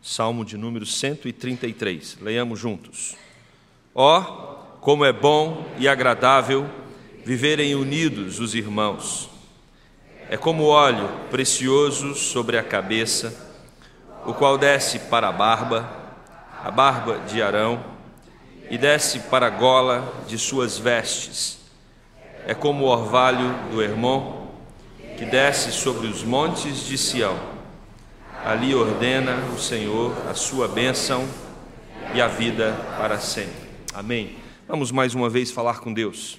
Salmo de número 133. Leiamos juntos. Ó, como é bom e agradável viverem unidos os irmãos. É como óleo precioso sobre a cabeça, o qual desce para a barba de Arão, e desce para a gola de suas vestes. É como o orvalho do Hermon, que desce sobre os montes de Sião. Ali ordena o Senhor a sua bênção e a vida para sempre. Amém. Vamos mais uma vez falar com Deus.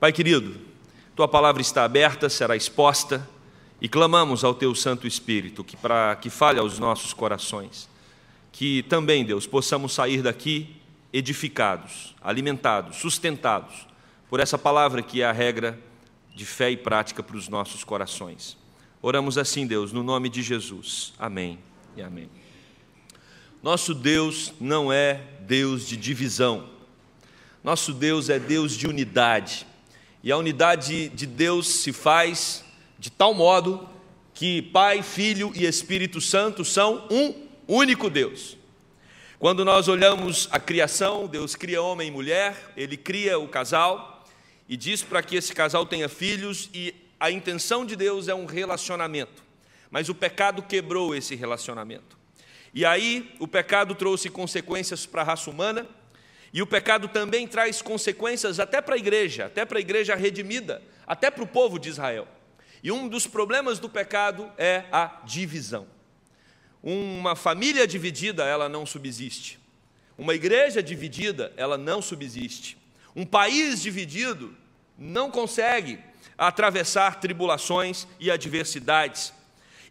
Pai querido, Tua palavra está aberta, será exposta, e clamamos ao Teu Santo Espírito para que fale aos nossos corações. Que também, Deus, possamos sair daqui edificados, alimentados, sustentados por essa palavra que é a regra de fé e prática para os nossos corações. Oramos assim, Deus, no nome de Jesus. Amém e amém. Nosso Deus não é Deus de divisão. Nosso Deus é Deus de unidade. E a unidade de Deus se faz de tal modo que Pai, Filho e Espírito Santo são um único Deus. Quando nós olhamos a criação, Deus cria homem e mulher, Ele cria o casal e diz para que esse casal tenha filhos, e a intenção de Deus é um relacionamento, mas o pecado quebrou esse relacionamento. E aí o pecado trouxe consequências para a raça humana, e o pecado também traz consequências até para a igreja redimida, até para o povo de Israel. E um dos problemas do pecado é a divisão. Uma família dividida, ela não subsiste. Uma igreja dividida, ela não subsiste. Um país dividido não consegue atravessar tribulações e adversidades.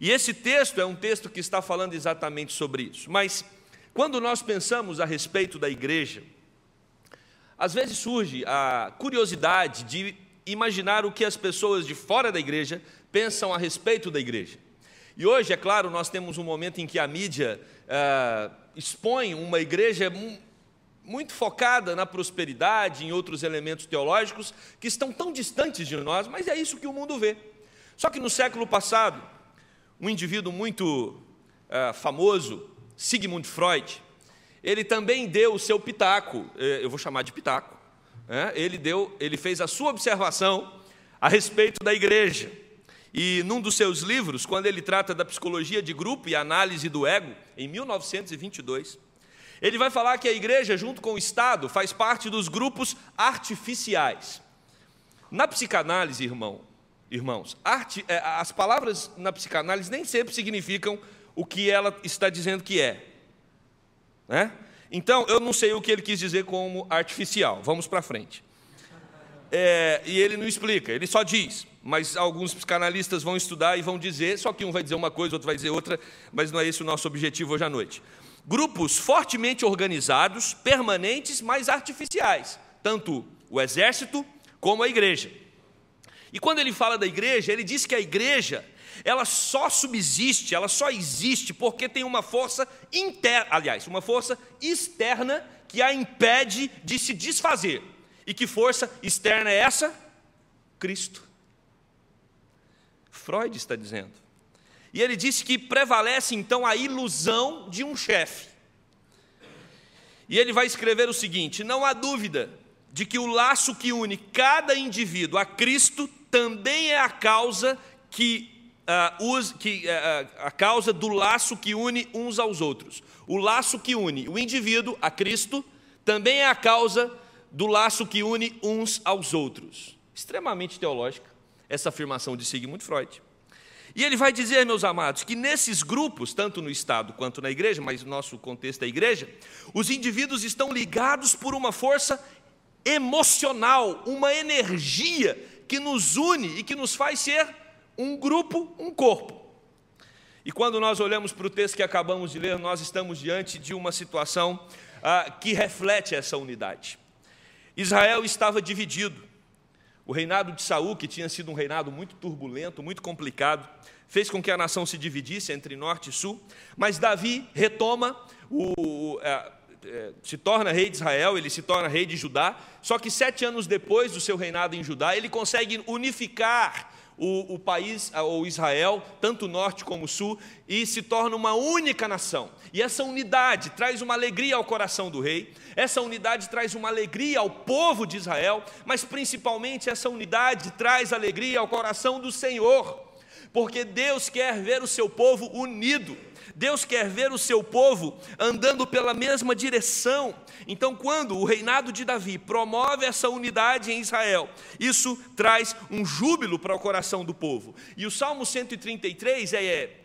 E esse texto é um texto que está falando exatamente sobre isso. Mas quando nós pensamos a respeito da igreja, às vezes surge a curiosidade de imaginar o que as pessoas de fora da igreja pensam a respeito da igreja. E hoje, é claro, nós temos um momento em que a mídia expõe uma igreja muito focada na prosperidade, em outros elementos teológicos que estão tão distantes de nós, mas é isso que o mundo vê. Só que no século passado, um indivíduo muito famoso, Sigmund Freud, ele também deu o seu pitaco, eu vou chamar de pitaco, ele fez a sua observação a respeito da igreja. E num dos seus livros, quando ele trata da psicologia de grupo e análise do ego, em 1922, ele vai falar que a igreja, junto com o Estado, faz parte dos grupos artificiais. Na psicanálise, irmãos, as palavras na psicanálise nem sempre significam o que ela está dizendo que é. Então, eu não sei o que ele quis dizer como artificial. Vamos para frente. E ele não explica, ele só diz. Mas alguns psicanalistas vão estudar e vão dizer, só que um vai dizer uma coisa, outro vai dizer outra, mas não é esse o nosso objetivo hoje à noite. Grupos fortemente organizados, permanentes, mas artificiais, tanto o exército como a igreja. E quando ele fala da igreja, ele diz que a igreja, ela só subsiste, ela só existe porque tem uma força uma força externa que a impede de se desfazer. E que força externa é essa? Cristo. Freud está dizendo. E ele disse que prevalece então a ilusão de um chefe. E ele vai escrever o seguinte: não há dúvida de que o laço que une cada indivíduo a Cristo também é a causa a causa do laço que une uns aos outros. O laço que une o indivíduo a Cristo também é a causa do laço que une uns aos outros. Extremamente teológica essa afirmação de Sigmund Freud. E ele vai dizer, meus amados, que nesses grupos, tanto no Estado quanto na igreja, mas no nosso contexto é a igreja, os indivíduos estão ligados por uma força emocional, uma energia que nos une e que nos faz ser um grupo, um corpo. E quando nós olhamos para o texto que acabamos de ler, nós estamos diante de uma situação que reflete essa unidade. Israel estava dividido. O reinado de Saul, que tinha sido um reinado muito turbulento, muito complicado, fez com que a nação se dividisse entre norte e sul, mas Davi retoma, se torna rei de Israel, ele se torna rei de Judá, só que 7 anos depois do seu reinado em Judá, ele consegue unificar o país, ou Israel, tanto o norte como o sul, e se torna uma única nação. E essa unidade traz uma alegria ao coração do rei, essa unidade traz uma alegria ao povo de Israel, mas principalmente essa unidade traz alegria ao coração do Senhor, porque Deus quer ver o seu povo unido, Deus quer ver o seu povo andando pela mesma direção. Então, quando o reinado de Davi promove essa unidade em Israel, isso traz um júbilo para o coração do povo. E o Salmo 133 é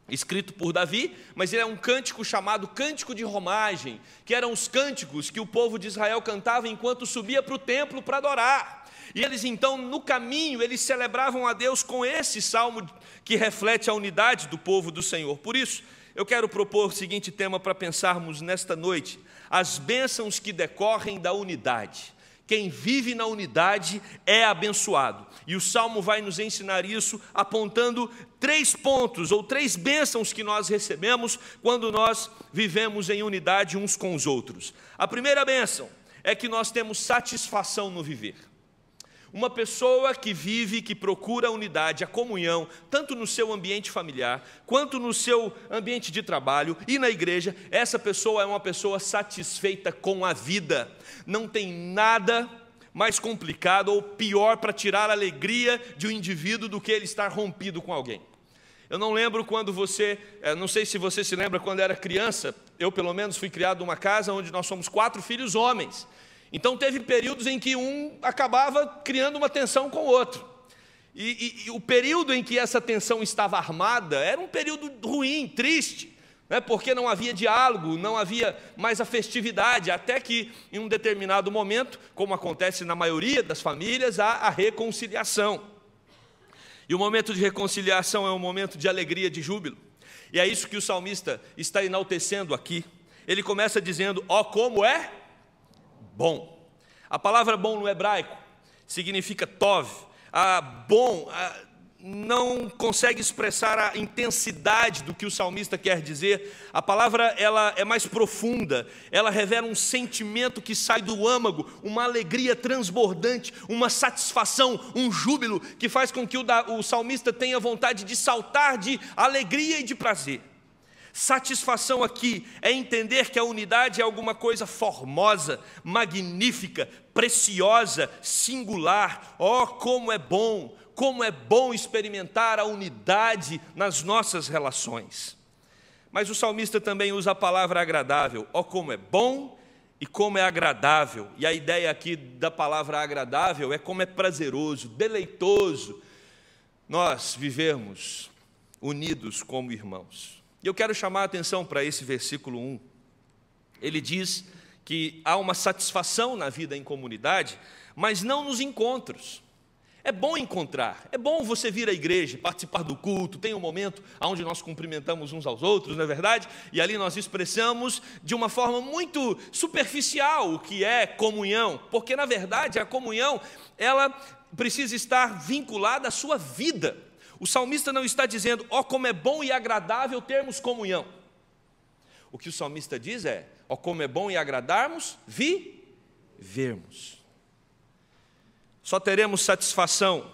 escrito por Davi, mas ele é um cântico chamado Cântico de Romagem, que eram os cânticos que o povo de Israel cantava enquanto subia para o templo para adorar. E eles então, no caminho, eles celebravam a Deus com esse salmo que reflete a unidade do povo do Senhor. Por isso, eu quero propor o seguinte tema para pensarmos nesta noite: as bênçãos que decorrem da unidade. Quem vive na unidade é abençoado. E o Salmo vai nos ensinar isso, apontando 3 pontos, ou 3 bênçãos que nós recebemos quando nós vivemos em unidade uns com os outros. A primeira bênção é que nós temos satisfação no viver. Uma pessoa que vive, que procura a unidade, a comunhão, tanto no seu ambiente familiar, quanto no seu ambiente de trabalho e na igreja, essa pessoa é uma pessoa satisfeita com a vida. Não tem nada mais complicado ou pior para tirar a alegria de um indivíduo do que ele estar rompido com alguém. Eu não lembro quando não sei se você se lembra quando era criança, eu pelo menos fui criado numa casa onde nós somos 4 filhos homens. Então teve períodos em que um acabava criando uma tensão com o outro. E o período em que essa tensão estava armada era um período ruim, triste, né? Porque não havia diálogo, não havia mais a festividade, até que em um determinado momento, como acontece na maioria das famílias, há a reconciliação. E o momento de reconciliação é um momento de alegria, de júbilo. E é isso que o salmista está enaltecendo aqui. Ele começa dizendo: ó, como é bom. A palavra bom no hebraico significa tov. Bom não consegue expressar a intensidade do que o salmista quer dizer. A palavra ela é mais profunda, ela revela um sentimento que sai do âmago, uma alegria transbordante, uma satisfação, um júbilo que faz com que o salmista tenha vontade de saltar de alegria e de prazer. Satisfação aqui é entender que a unidade é alguma coisa formosa, magnífica, preciosa, singular. Oh, como é bom experimentar a unidade nas nossas relações. Mas o salmista também usa a palavra agradável. Oh, como é bom e como é agradável. E a ideia aqui da palavra agradável é como é prazeroso, deleitoso nós vivermos unidos como irmãos. E eu quero chamar a atenção para esse versículo 1. Ele diz que há uma satisfação na vida em comunidade, mas não nos encontros. É bom encontrar, é bom você vir à igreja, participar do culto, tem um momento onde nós cumprimentamos uns aos outros, não é verdade? E ali nós expressamos de uma forma muito superficial o que é comunhão, porque na verdade a comunhão, ela precisa estar vinculada à sua vida. O salmista não está dizendo: ó, como é bom e agradável termos comunhão. O que o salmista diz é: ó, como é bom e agradarmos vivermos. Só teremos satisfação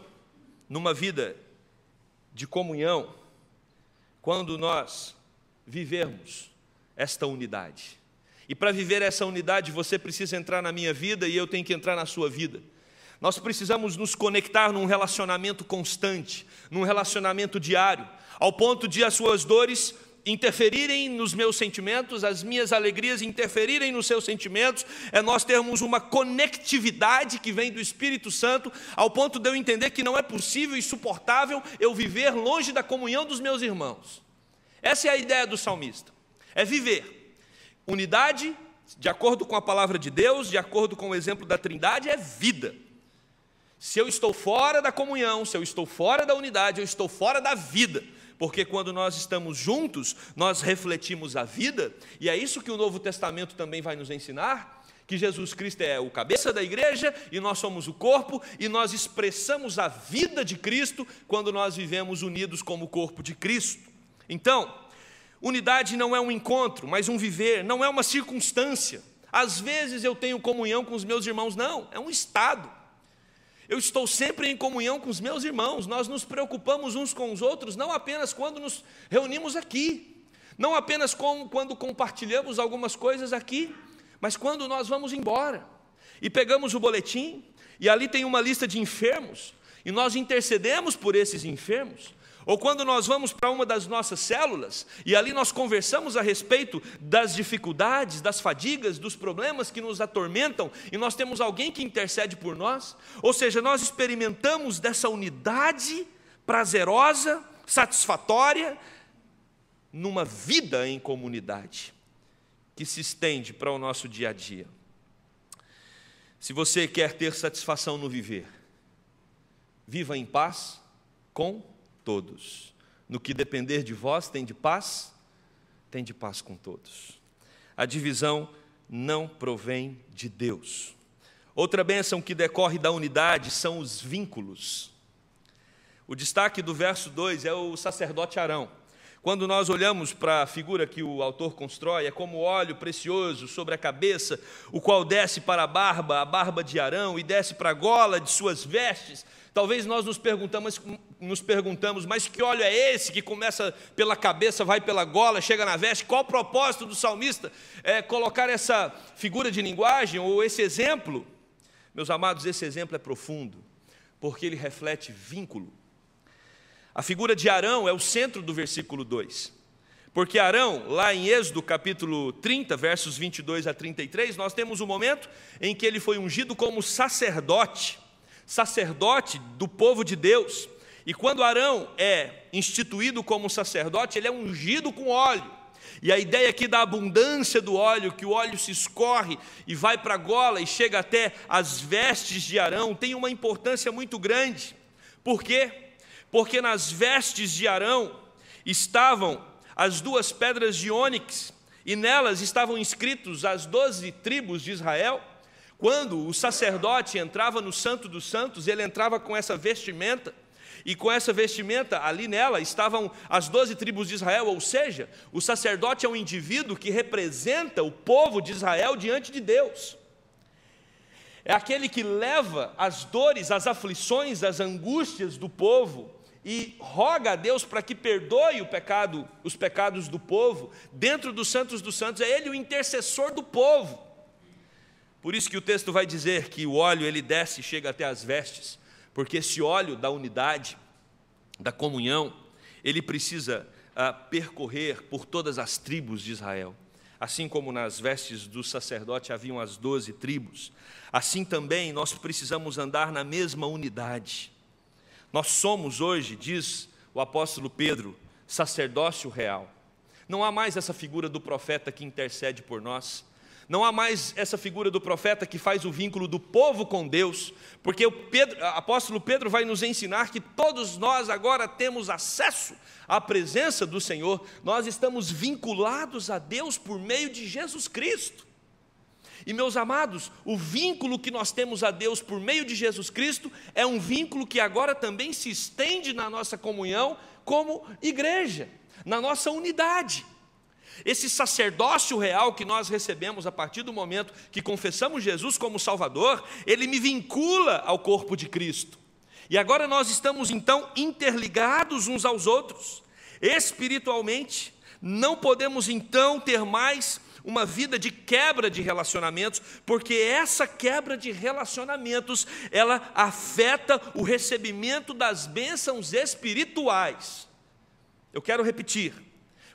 numa vida de comunhão quando nós vivermos esta unidade. E para viver essa unidade, você precisa entrar na minha vida e eu tenho que entrar na sua vida. Nós precisamos nos conectar num relacionamento constante, num relacionamento diário, ao ponto de as suas dores interferirem nos meus sentimentos, as minhas alegrias interferirem nos seus sentimentos. É nós termos uma conectividade que vem do Espírito Santo, ao ponto de eu entender que não é possível e suportável eu viver longe da comunhão dos meus irmãos. Essa é a ideia do salmista, é viver unidade, de acordo com a palavra de Deus, de acordo com o exemplo da Trindade, é vida. Se eu estou fora da comunhão, se eu estou fora da unidade, eu estou fora da vida. Porque quando nós estamos juntos, nós refletimos a vida, e é isso que o Novo Testamento também vai nos ensinar, que Jesus Cristo é o cabeça da igreja, e nós somos o corpo, e nós expressamos a vida de Cristo quando nós vivemos unidos como o corpo de Cristo. Então, unidade não é um encontro, mas um viver, não é uma circunstância. Às vezes eu tenho comunhão com os meus irmãos, não, é um estado. Eu estou sempre em comunhão com os meus irmãos. Nós nos preocupamos uns com os outros, não apenas quando nos reunimos aqui, não apenas quando compartilhamos algumas coisas aqui, mas quando nós vamos embora e pegamos o boletim, e ali tem uma lista de enfermos, e nós intercedemos por esses enfermos. Ou quando nós vamos para uma das nossas células, e ali nós conversamos a respeito das dificuldades, das fadigas, dos problemas que nos atormentam, e nós temos alguém que intercede por nós. Ou seja, nós experimentamos dessa unidade prazerosa, satisfatória, numa vida em comunidade, que se estende para o nosso dia a dia. Se você quer ter satisfação no viver, viva em paz com todos. No que depender de vós, tende paz com todos. A divisão não provém de Deus. Outra bênção que decorre da unidade são os vínculos. O destaque do verso 2 é o sacerdote Arão. Quando nós olhamos para a figura que o autor constrói, é como óleo precioso sobre a cabeça, o qual desce para a barba de Arão, e desce para a gola de suas vestes. Talvez nós nos perguntamos, mas que óleo é esse que começa pela cabeça, vai pela gola, chega na veste? Qual o propósito do salmista? É colocar essa figura de linguagem, ou esse exemplo? Meus amados, esse exemplo é profundo, porque ele reflete vínculo. A figura de Arão é o centro do versículo 2. Porque Arão, lá em Êxodo capítulo 30, versos 22 a 33, nós temos um momento em que ele foi ungido como sacerdote do povo de Deus. E quando Arão é instituído como sacerdote, ele é ungido com óleo. E a ideia aqui da abundância do óleo, que o óleo se escorre e vai para a gola e chega até as vestes de Arão, tem uma importância muito grande. Por quê? Porque nas vestes de Arão estavam as 2 pedras de ônix, e nelas estavam inscritos as 12 tribos de Israel. Quando o sacerdote entrava no Santo dos Santos, ele entrava com essa vestimenta, e com essa vestimenta, ali nela, estavam as 12 tribos de Israel, ou seja, o sacerdote é um indivíduo que representa o povo de Israel diante de Deus. É aquele que leva as dores, as aflições, as angústias do povo, e roga a Deus para que perdoe os pecados do povo, dentro dos santos dos santos. É ele o intercessor do povo. Por isso que o texto vai dizer que o óleo ele desce e chega até as vestes, porque esse óleo da unidade, da comunhão, ele precisa percorrer por todas as tribos de Israel. Assim como nas vestes do sacerdote haviam as 12 tribos, assim também nós precisamos andar na mesma unidade. Nós somos hoje, diz o apóstolo Pedro, sacerdócio real. Não há mais essa figura do profeta que intercede por nós. Não há mais essa figura do profeta que faz o vínculo do povo com Deus, porque o apóstolo Pedro vai nos ensinar que todos nós agora temos acesso à presença do Senhor. Nós estamos vinculados a Deus por meio de Jesus Cristo. E, meus amados, o vínculo que nós temos a Deus por meio de Jesus Cristo é um vínculo que agora também se estende na nossa comunhão como igreja, na nossa unidade. Esse sacerdócio real que nós recebemos a partir do momento que confessamos Jesus como Salvador, ele me vincula ao corpo de Cristo. E agora nós estamos então interligados uns aos outros, espiritualmente. Não podemos então ter mais uma vida de quebra de relacionamentos, porque essa quebra de relacionamentos, ela afeta o recebimento das bênçãos espirituais. Eu quero repetir.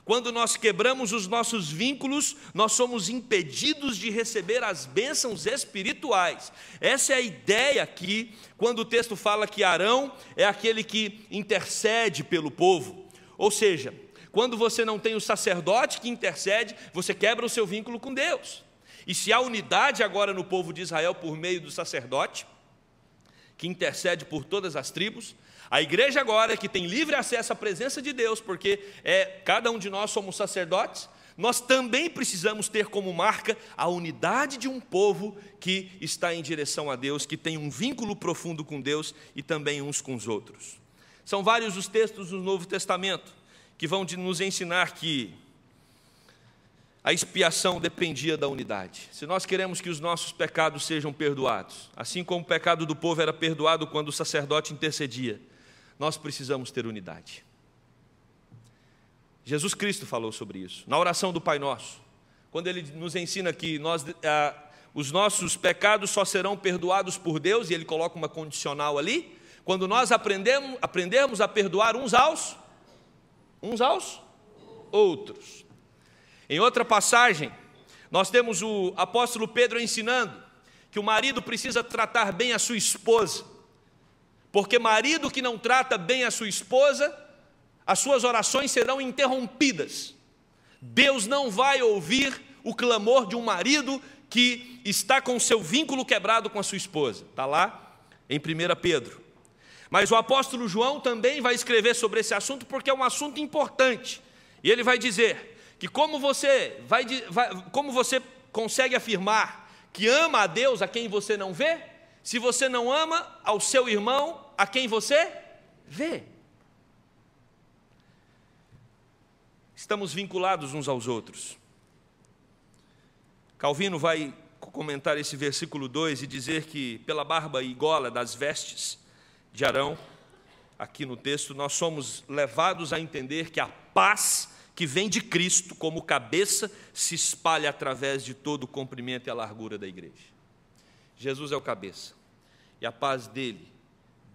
Quando nós quebramos os nossos vínculos, nós somos impedidos de receber as bênçãos espirituais. Essa é a ideia aqui, quando o texto fala que Arão é aquele que intercede pelo povo. Ou seja, quando você não tem o sacerdote que intercede, você quebra o seu vínculo com Deus. E se há unidade agora no povo de Israel por meio do sacerdote, que intercede por todas as tribos, a igreja agora que tem livre acesso à presença de Deus, porque cada um de nós somos sacerdotes, nós também precisamos ter como marca a unidade de um povo que está em direção a Deus, que tem um vínculo profundo com Deus e também uns com os outros. São vários os textos do Novo Testamento que vão nos ensinar que a expiação dependia da unidade. Se nós queremos que os nossos pecados sejam perdoados, assim como o pecado do povo era perdoado quando o sacerdote intercedia, nós precisamos ter unidade. Jesus Cristo falou sobre isso, na oração do Pai Nosso, quando Ele nos ensina que os nossos pecados só serão perdoados por Deus, e Ele coloca uma condicional ali, quando nós aprendermos a perdoar uns aos outros. Em outra passagem, nós temos o apóstolo Pedro ensinando que o marido precisa tratar bem a sua esposa, porque marido que não trata bem a sua esposa, as suas orações serão interrompidas. Deus não vai ouvir o clamor de um marido que está com seu vínculo quebrado com a sua esposa. Está lá em 1 Pedro. Mas o apóstolo João também vai escrever sobre esse assunto, porque é um assunto importante. E ele vai dizer que como você consegue afirmar que ama a Deus a quem você não vê, se você não ama ao seu irmão a quem você vê. Estamos vinculados uns aos outros. Calvino vai comentar esse versículo 2 e dizer que pela barba e gola das vestes de Arão, aqui no texto, nós somos levados a entender que a paz que vem de Cristo como cabeça se espalha através de todo o comprimento e a largura da igreja. Jesus é o cabeça, e a paz dele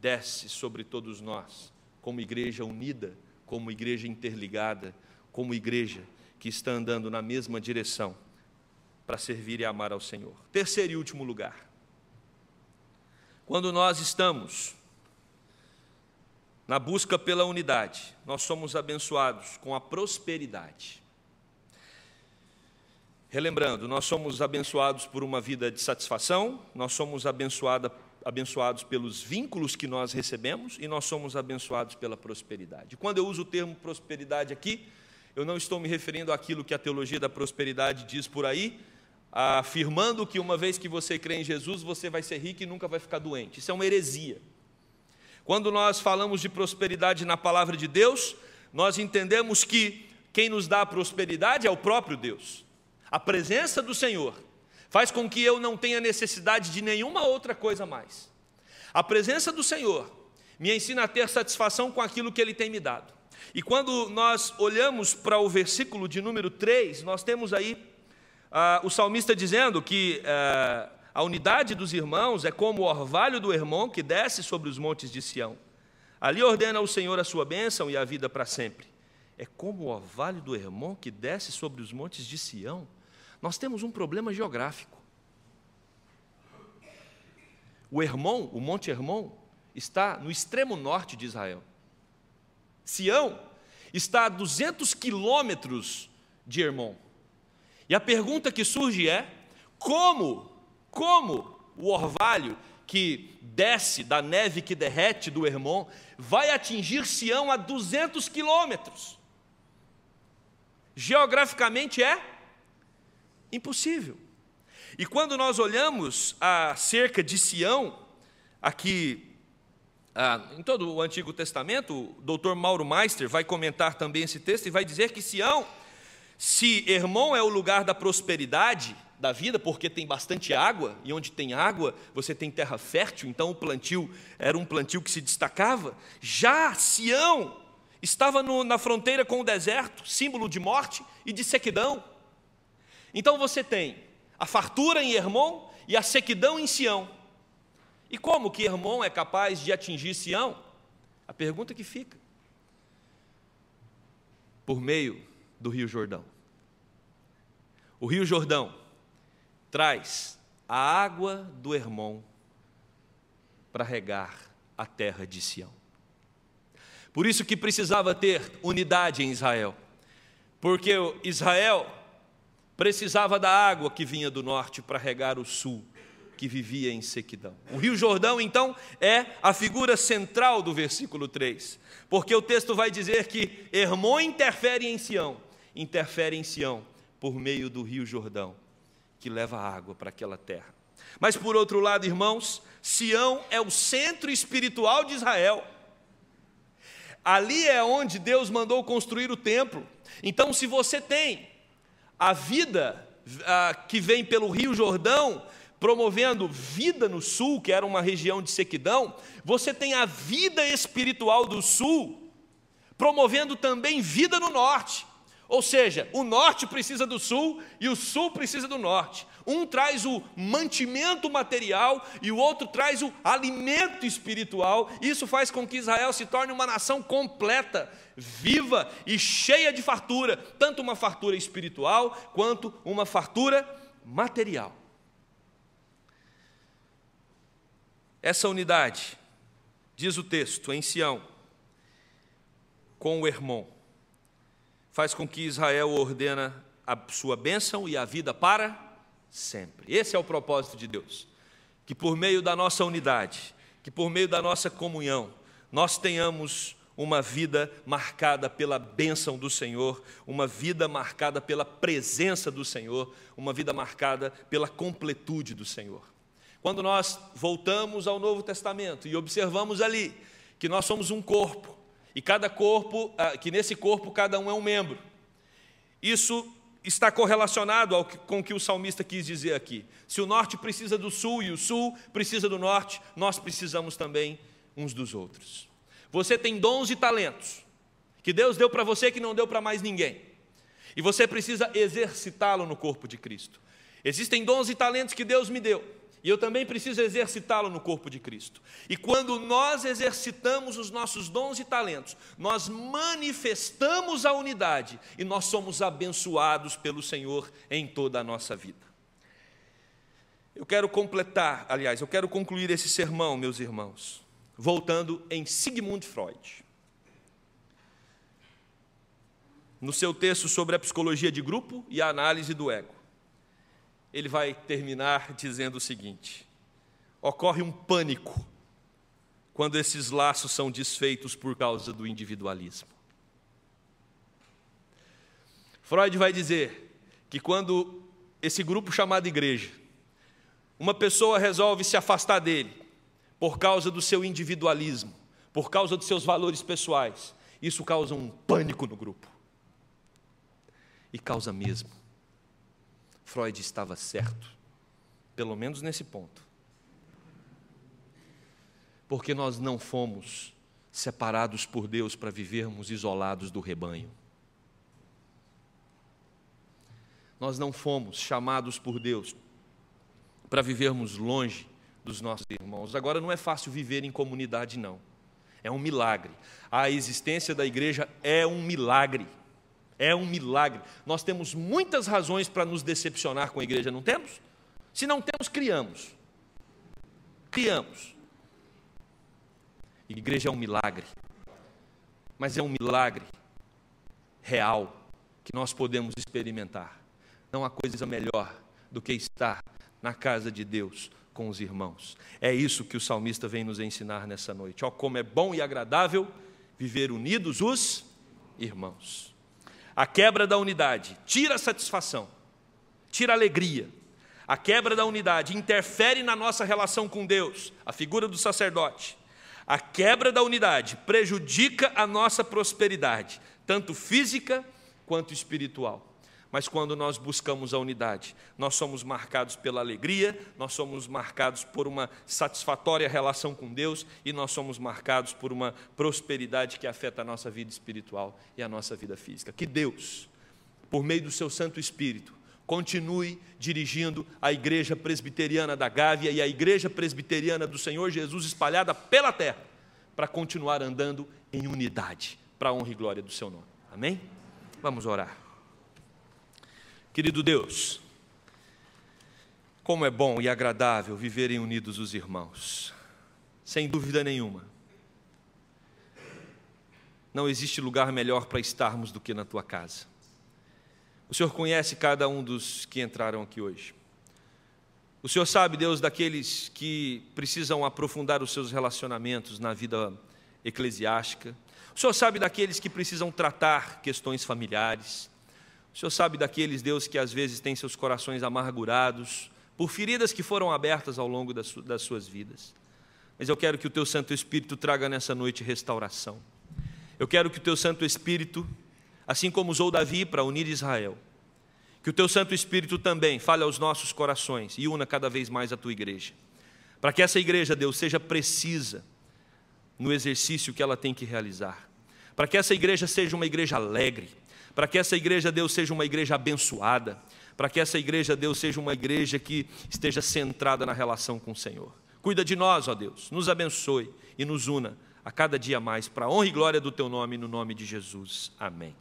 desce sobre todos nós, como igreja unida, como igreja interligada, como igreja que está andando na mesma direção para servir e amar ao Senhor. Terceiro e último lugar, quando nós estamos na busca pela unidade, nós somos abençoados com a prosperidade. Relembrando, nós somos abençoados por uma vida de satisfação, nós somos abençoados pelos vínculos que nós recebemos e nós somos abençoados pela prosperidade. Quando eu uso o termo prosperidade aqui, eu não estou me referindo àquilo que a teologia da prosperidade diz por aí, afirmando que uma vez que você crê em Jesus, você vai ser rico e nunca vai ficar doente. Isso é uma heresia. Quando nós falamos de prosperidade na palavra de Deus, nós entendemos que quem nos dá a prosperidade é o próprio Deus. A presença do Senhor faz com que eu não tenha necessidade de nenhuma outra coisa mais. A presença do Senhor me ensina a ter satisfação com aquilo que Ele tem me dado. E quando nós olhamos para o versículo de número 3, nós temos aí o salmista dizendo que a unidade dos irmãos é como o orvalho do Hermon que desce sobre os montes de Sião. Ali ordena o Senhor a sua bênção e a vida para sempre. É como o orvalho do Hermon que desce sobre os montes de Sião. Nós temos um problema geográfico. O Hermon, o Monte Hermon, está no extremo norte de Israel. Sião está a 200 quilômetros de Hermon. E a pergunta que surge é, como o orvalho que desce da neve que derrete do Hermon vai atingir Sião a 200 quilômetros? Geograficamente é impossível. E quando nós olhamos acerca de Sião, aqui em todo o Antigo Testamento, o doutor Mauro Meister vai comentar também esse texto e vai dizer que Sião, se Hermon é o lugar da prosperidade da vida, porque tem bastante água, e onde tem água você tem terra fértil, então o plantio era um plantio que se destacava. Já Sião estava na fronteira com o deserto, símbolo de morte e de sequidão. Então você tem a fartura em Hermon e a sequidão em Sião. E como que Hermon é capaz de atingir Sião? A pergunta que fica: por meio do Rio Jordão. O Rio Jordão traz a água do Hermon para regar a terra de Sião. Por isso que precisava ter unidade em Israel, porque Israel precisava da água que vinha do norte para regar o sul, que vivia em sequidão. O Rio Jordão, então, é a figura central do versículo 3, porque o texto vai dizer que Hermon interfere em Sião por meio do Rio Jordão, que leva água para aquela terra. Mas, por outro lado, irmãos, Sião é o centro espiritual de Israel. Ali é onde Deus mandou construir o templo. Então, se você tem a vida que vem pelo Rio Jordão, promovendo vida no sul, que era uma região de sequidão, você tem a vida espiritual do sul, promovendo também vida no norte. Ou seja, o norte precisa do sul e o sul precisa do norte. Um traz o mantimento material e o outro traz o alimento espiritual. Isso faz com que Israel se torne uma nação completa, viva e cheia de fartura, tanto uma fartura espiritual quanto uma fartura material. Essa unidade, diz o texto, em Sião, com o Hermon, faz com que Israel ordena a sua bênção e a vida para sempre. Esse é o propósito de Deus, que por meio da nossa unidade, que por meio da nossa comunhão, nós tenhamos uma vida marcada pela bênção do Senhor, uma vida marcada pela presença do Senhor, uma vida marcada pela completude do Senhor. Quando nós voltamos ao Novo Testamento e observamos ali que nós somos um corpo, e cada corpo, que nesse corpo cada um é um membro. Isso está correlacionado com o que o salmista quis dizer aqui. Se o norte precisa do sul e o sul precisa do norte, nós precisamos também uns dos outros. Você tem dons e talentos que Deus deu para você que não deu para mais ninguém. E você precisa exercitá-lo no corpo de Cristo. Existem dons e talentos que Deus me deu. E eu também preciso exercitá-lo no corpo de Cristo. E quando nós exercitamos os nossos dons e talentos, nós manifestamos a unidade e nós somos abençoados pelo Senhor em toda a nossa vida. Eu quero concluir esse sermão, meus irmãos, voltando em Sigmund Freud. No seu texto sobre a psicologia de grupo e a análise do ego. Ele vai terminar dizendo o seguinte: ocorre um pânico quando esses laços são desfeitos por causa do individualismo. Freud vai dizer que quando esse grupo chamado igreja, uma pessoa resolve se afastar dele por causa do seu individualismo, por causa dos seus valores pessoais, isso causa um pânico no grupo. E causa mesmo. Freud estava certo, pelo menos nesse ponto. Porque nós não fomos separados por Deus para vivermos isolados do rebanho. Nós não fomos chamados por Deus para vivermos longe dos nossos irmãos. Agora, não é fácil viver em comunidade, não. É um milagre. A existência da igreja é um milagre. É um milagre. Nós temos muitas razões para nos decepcionar com a igreja, não temos? Se não temos, criamos. Criamos. A igreja é um milagre. Mas é um milagre real que nós podemos experimentar. Não há coisa melhor do que estar na casa de Deus com os irmãos. É isso que o salmista vem nos ensinar nessa noite. Ó, como é bom e agradável viver unidos os irmãos. A quebra da unidade tira a satisfação, tira a alegria. A quebra da unidade interfere na nossa relação com Deus, a figura do sacerdote. A quebra da unidade prejudica a nossa prosperidade, tanto física quanto espiritual. Mas quando nós buscamos a unidade, nós somos marcados pela alegria, nós somos marcados por uma satisfatória relação com Deus e nós somos marcados por uma prosperidade que afeta a nossa vida espiritual e a nossa vida física. Que Deus, por meio do seu Santo Espírito, continue dirigindo a igreja presbiteriana da Gávea e a igreja presbiteriana do Senhor Jesus espalhada pela terra, para continuar andando em unidade, para a honra e glória do seu nome. Amém? Vamos orar. Querido Deus, como é bom e agradável viverem unidos os irmãos. Sem dúvida nenhuma. Não existe lugar melhor para estarmos do que na tua casa. O Senhor conhece cada um dos que entraram aqui hoje. O Senhor sabe, Deus, daqueles que precisam aprofundar os seus relacionamentos na vida eclesiástica. O Senhor sabe daqueles que precisam tratar questões familiares. O Senhor sabe daqueles, Deus, que às vezes têm seus corações amargurados por feridas que foram abertas ao longo das suas vidas. Mas eu quero que o Teu Santo Espírito traga nessa noite restauração. Eu quero que o Teu Santo Espírito, assim como usou Davi para unir Israel, Que o Teu Santo Espírito também fale aos nossos corações e una cada vez mais a Tua igreja. Para que essa igreja, Deus, seja precisa no exercício que ela tem que realizar. Para que essa igreja seja uma igreja alegre. Para que essa igreja, Deus, seja uma igreja abençoada. Para que essa igreja, Deus, seja uma igreja que esteja centrada na relação com o Senhor. Cuida de nós, ó Deus, nos abençoe e nos una a cada dia mais para a honra e glória do Teu nome, no nome de Jesus. Amém.